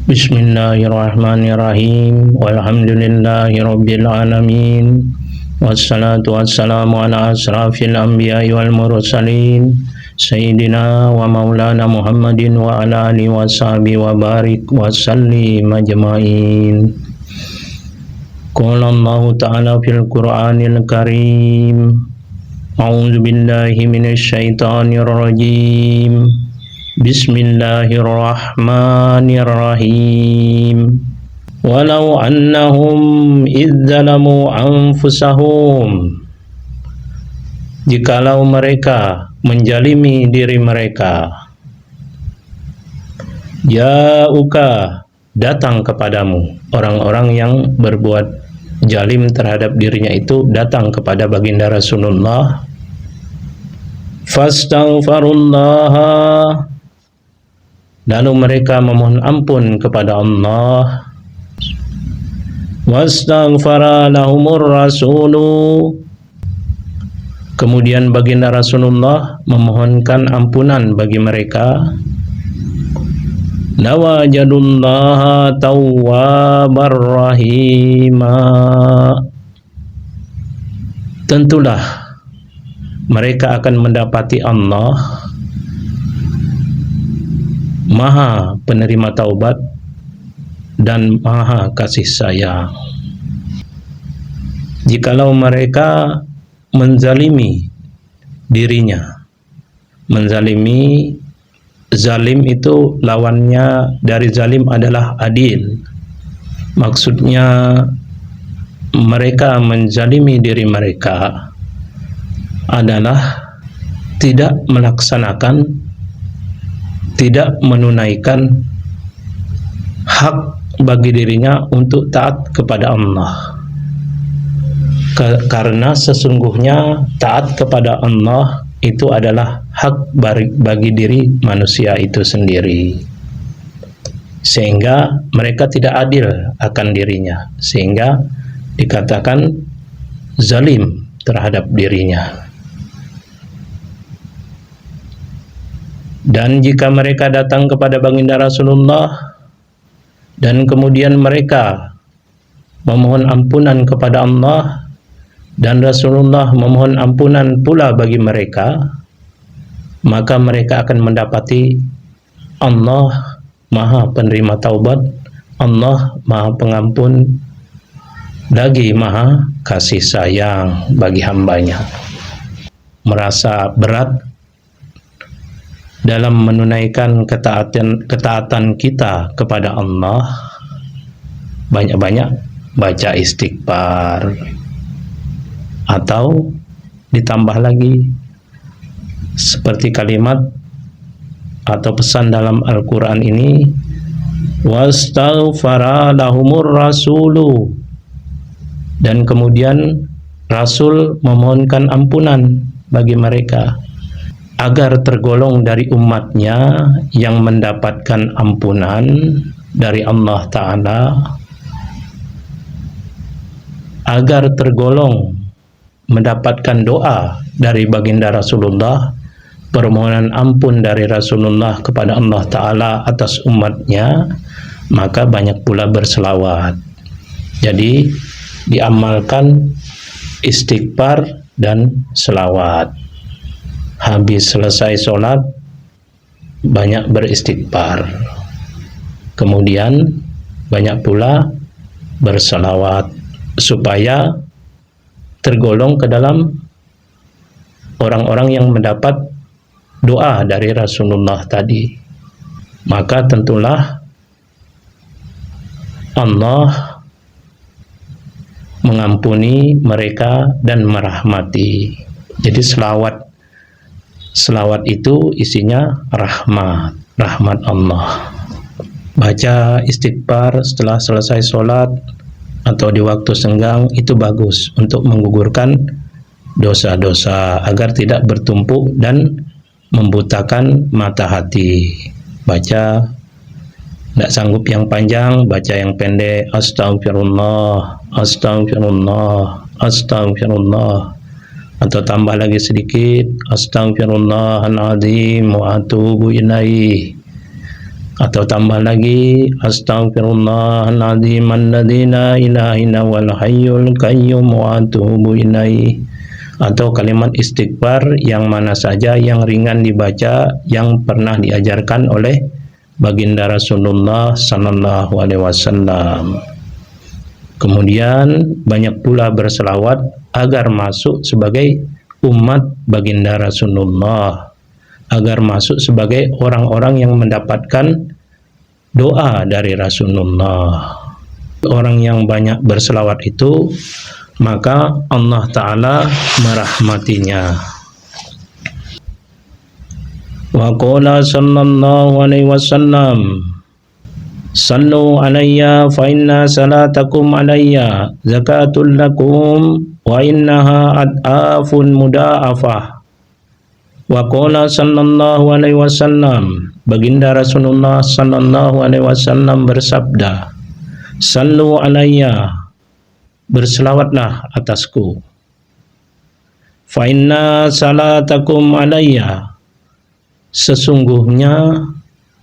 Bismillahirrahmanirrahim. Walhamdulillahirabbil alamin. Wassalatu wassalamu ala asrafil anbiya'i wal mursalin Sayyidina wa maulana Muhammadin wa ala alihi wa sahbihi wa barik wa sallim ajma'in. Qala Allah ta'ala fil Qur'anil Karim. A'udzu billahi minasy syaithanir rajim. Bismillahirrahmanirrahim. Walau annahum idzalamu anfusahum, jikalau mereka menjalimi diri mereka, ja'uka, datang kepadamu, orang-orang yang berbuat jalim terhadap dirinya itu datang kepada baginda Rasulullah, fastaghfirullaha, lalu mereka memohon ampun kepada Allah, wastaghfara lahumur rasulu, kemudian baginda Rasulullah memohonkan ampunan bagi mereka, lawajadullaha tawwabar rahima, tentulah mereka akan mendapati Allah Maha penerima taubat dan Maha kasih sayang. Jikalau mereka menzalimi dirinya, menzalimi, zalim itu lawannya dari zalim adalah adil. Maksudnya mereka menzalimi diri mereka adalah tidak melaksanakan, tidak menunaikan hak bagi dirinya untuk taat kepada Allah. Karena sesungguhnya taat kepada Allah itu adalah hak bagi diri manusia itu sendiri, sehingga mereka tidak adil akan dirinya, sehingga dikatakan zalim terhadap dirinya. Dan jika mereka datang kepada baginda Rasulullah dan kemudian mereka memohon ampunan kepada Allah dan Rasulullah memohon ampunan pula bagi mereka, maka mereka akan mendapati Allah Maha penerima taubat, Allah Maha pengampun, lagi Maha kasih sayang bagi hambanya. Merasa berat dalam menunaikan ketaatan kita kepada Allah, banyak-banyak baca istighfar, atau ditambah lagi seperti kalimat atau pesan dalam Al-Quran ini, wastaghfara lahumur rasulu, dan kemudian Rasul memohonkan ampunan bagi mereka agar tergolong dari umatnya yang mendapatkan ampunan dari Allah Ta'ala, agar tergolong mendapatkan doa dari baginda Rasulullah, permohonan ampun dari Rasulullah kepada Allah Ta'ala atas umatnya, maka banyak pula berselawat. Jadi diamalkan istighfar dan selawat. Habis selesai sholat banyak beristighfar, kemudian banyak pula berselawat, supaya tergolong ke dalam orang-orang yang mendapat doa dari Rasulullah tadi. Maka tentulah Allah mengampuni mereka dan merahmati. Jadi selawat itu isinya rahmat Allah. Baca istighfar setelah selesai sholat atau di waktu senggang itu bagus untuk menggugurkan dosa-dosa agar tidak bertumpuk dan membutakan mata hati. Baca, tidak sanggup yang panjang, baca yang pendek, astagfirullah, astagfirullah, astagfirullah, atau tambah lagi sedikit, astagfirullahaladzim wa atubu ilaih, Atau tambah lagi, astaghfirullahaladzim alladzi la ilaha illa wal hayyul qayyum wa atubu ilaih. Atau kalimat istighfar yang mana saja yang ringan dibaca, yang pernah diajarkan oleh baginda Rasulullah sallallahu alaihi wasallam. Kemudian banyak pula berselawat agar masuk sebagai umat baginda Rasulullah, agar masuk sebagai orang-orang yang mendapatkan doa dari Rasulullah. Orang yang banyak berselawat itu, maka Allah Ta'ala merahmatinya. Wa qala sallallahu alaihi wasallam, sallu alayya fa inna salatakum alayya zakatul lakum wa innaha ad'afun muda'afah. Wa qala sallallahu alaihi wasallam, baginda Rasulullah sallallahu alaihi wasallam bersabda, sallu alayya, berselawatlah atasku. Fa inna salatakum alayya, sesungguhnya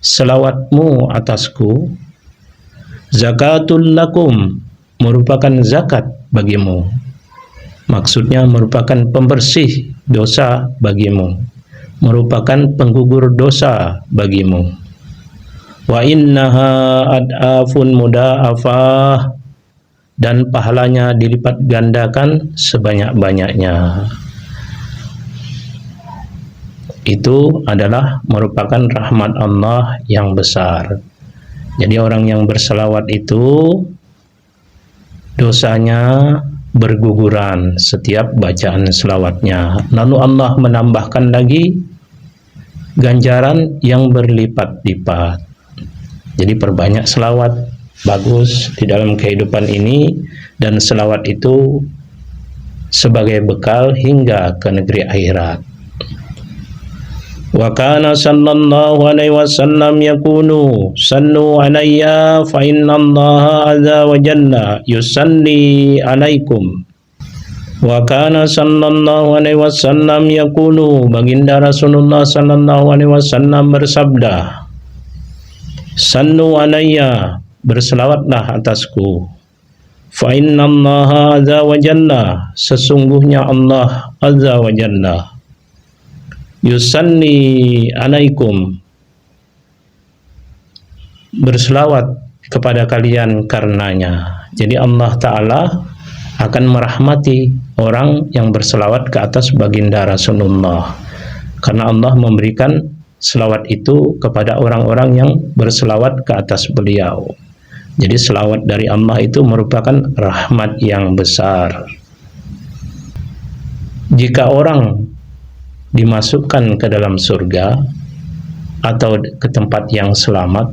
selawatmu atasku, zakatul lakum, merupakan zakat bagimu. Maksudnya merupakan pembersih dosa bagimu, merupakan penggugur dosa bagimu. Wa innaha ad'afun muda'afah, dan pahalanya dilipat gandakan sebanyak-banyaknya. Itu adalah merupakan rahmat Allah yang besar. Jadi orang yang berselawat itu dosanya berguguran setiap bacaan selawatnya. Lalu Allah menambahkan lagi ganjaran yang berlipat-lipat. Jadi perbanyak selawat, bagus di dalam kehidupan ini, dan selawat itu sebagai bekal hingga ke negeri akhirat. Wa kana sallallahu alaihi wasallam yaqulu sallu alayya fa inna Allaha azza wa jalla yusalli alaikum. Wa kana sallallahu alaihi wasallam yaqulu, baginda Rasulullah sallallahu alaihi wasallam bersabda, sallu alayya, berselawatlah atasku. Fa inna Allaha azza wa jalla, sesungguhnya Allah azza wa jalla, yusalli alaikum, berselawat kepada kalian karenanya. Jadi Allah Ta'ala akan merahmati orang yang berselawat ke atas baginda Rasulullah, karena Allah memberikan selawat itu kepada orang-orang yang berselawat ke atas beliau. Jadi selawat dari Allah itu merupakan rahmat yang besar. Jika orang dimasukkan ke dalam surga, atau ke tempat yang selamat,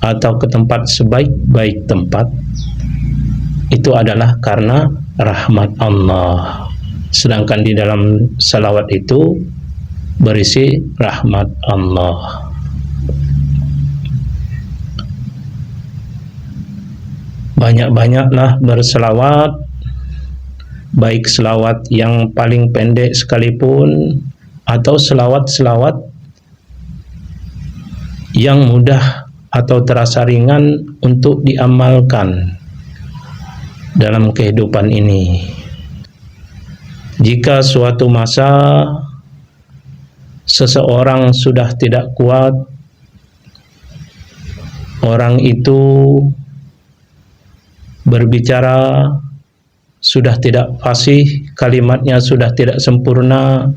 atau ke tempat sebaik-baik tempat, itu adalah karena rahmat Allah. Sedangkan di dalam salawat itu berisi rahmat Allah. Banyak-banyaklah berselawat, baik selawat yang paling pendek sekalipun, atau selawat-selawat yang mudah atau terasa ringan untuk diamalkan dalam kehidupan ini. Jika suatu masa seseorang sudah tidak kuat, orang itu berbicara sudah tidak fasih, kalimatnya sudah tidak sempurna,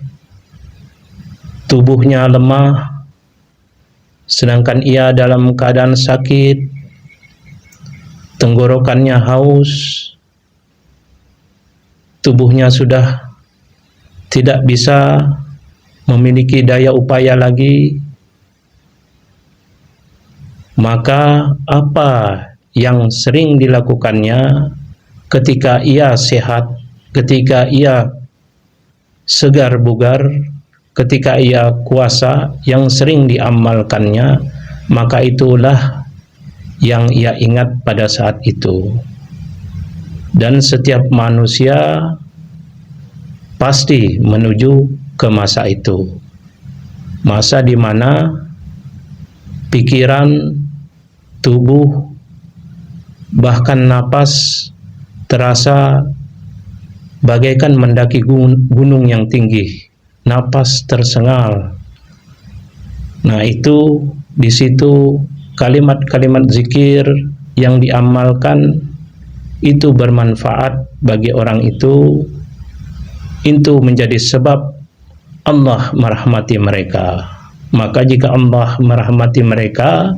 tubuhnya lemah, sedangkan ia dalam keadaan sakit, tenggorokannya haus, tubuhnya sudah tidak bisa memiliki daya upaya lagi, maka apa yang sering dilakukannya ketika ia sehat, ketika ia segar bugar, ketika ia kuasa, yang sering diamalkannya, maka itulah yang ia ingat pada saat itu. Dan setiap manusia pasti menuju ke masa itu, masa di mana pikiran, tubuh, bahkan napas terasa bagaikan mendaki gunung yang tinggi, napas tersengal. Nah, itu di situ kalimat-kalimat zikir yang diamalkan itu bermanfaat bagi orang itu menjadi sebab Allah merahmati mereka. Maka jika Allah merahmati mereka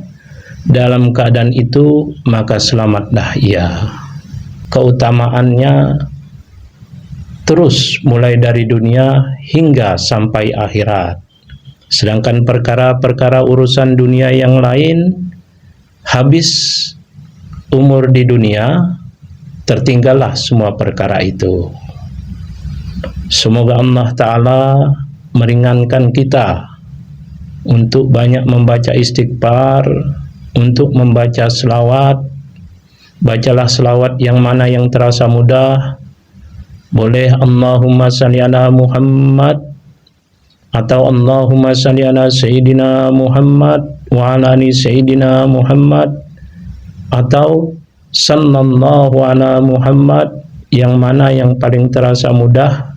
dalam keadaan itu, maka selamatlah ia. Keutamaannya terus mulai dari dunia hingga sampai akhirat. Sedangkan perkara-perkara urusan dunia yang lain, habis umur di dunia, tertinggallah semua perkara itu. Semoga Allah Ta'ala meringankan kita untuk banyak membaca istighfar, untuk membaca selawat. Bacalah selawat yang mana yang terasa mudah. Boleh Allahumma salli ala Muhammad, atau Allahumma salli ala Sayyidina Muhammad wa ala ali Sayyidina Muhammad, atau sallallahu ala Muhammad, yang mana yang paling terasa mudah,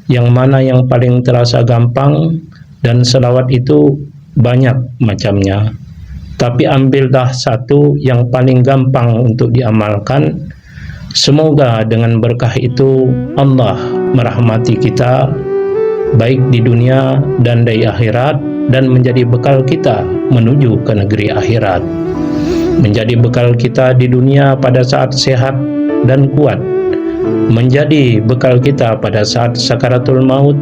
yang mana yang paling terasa gampang. Dan selawat itu banyak macamnya, tapi ambillah satu yang paling gampang untuk diamalkan. Semoga dengan berkah itu Allah merahmati kita baik di dunia dan di akhirat, dan menjadi bekal kita menuju ke negeri akhirat, menjadi bekal kita di dunia pada saat sehat dan kuat, menjadi bekal kita pada saat sakaratul maut,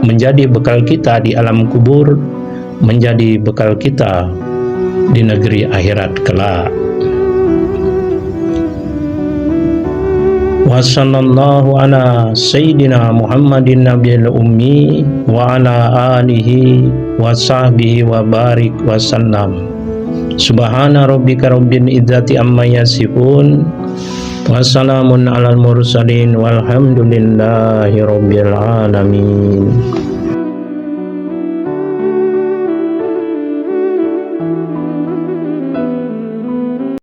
menjadi bekal kita di alam kubur, menjadi bekal kita di negeri akhirat kelak. Wa sallallahu ala sayyidina Muhammadin nabiyil ummi wa ala alihi wa sahbihi wa barik wa sallam. Subhana rabbika rabbil izzati amma yasifun, wa salamun alal mursalin, walhamdulillahi rabbil alamin.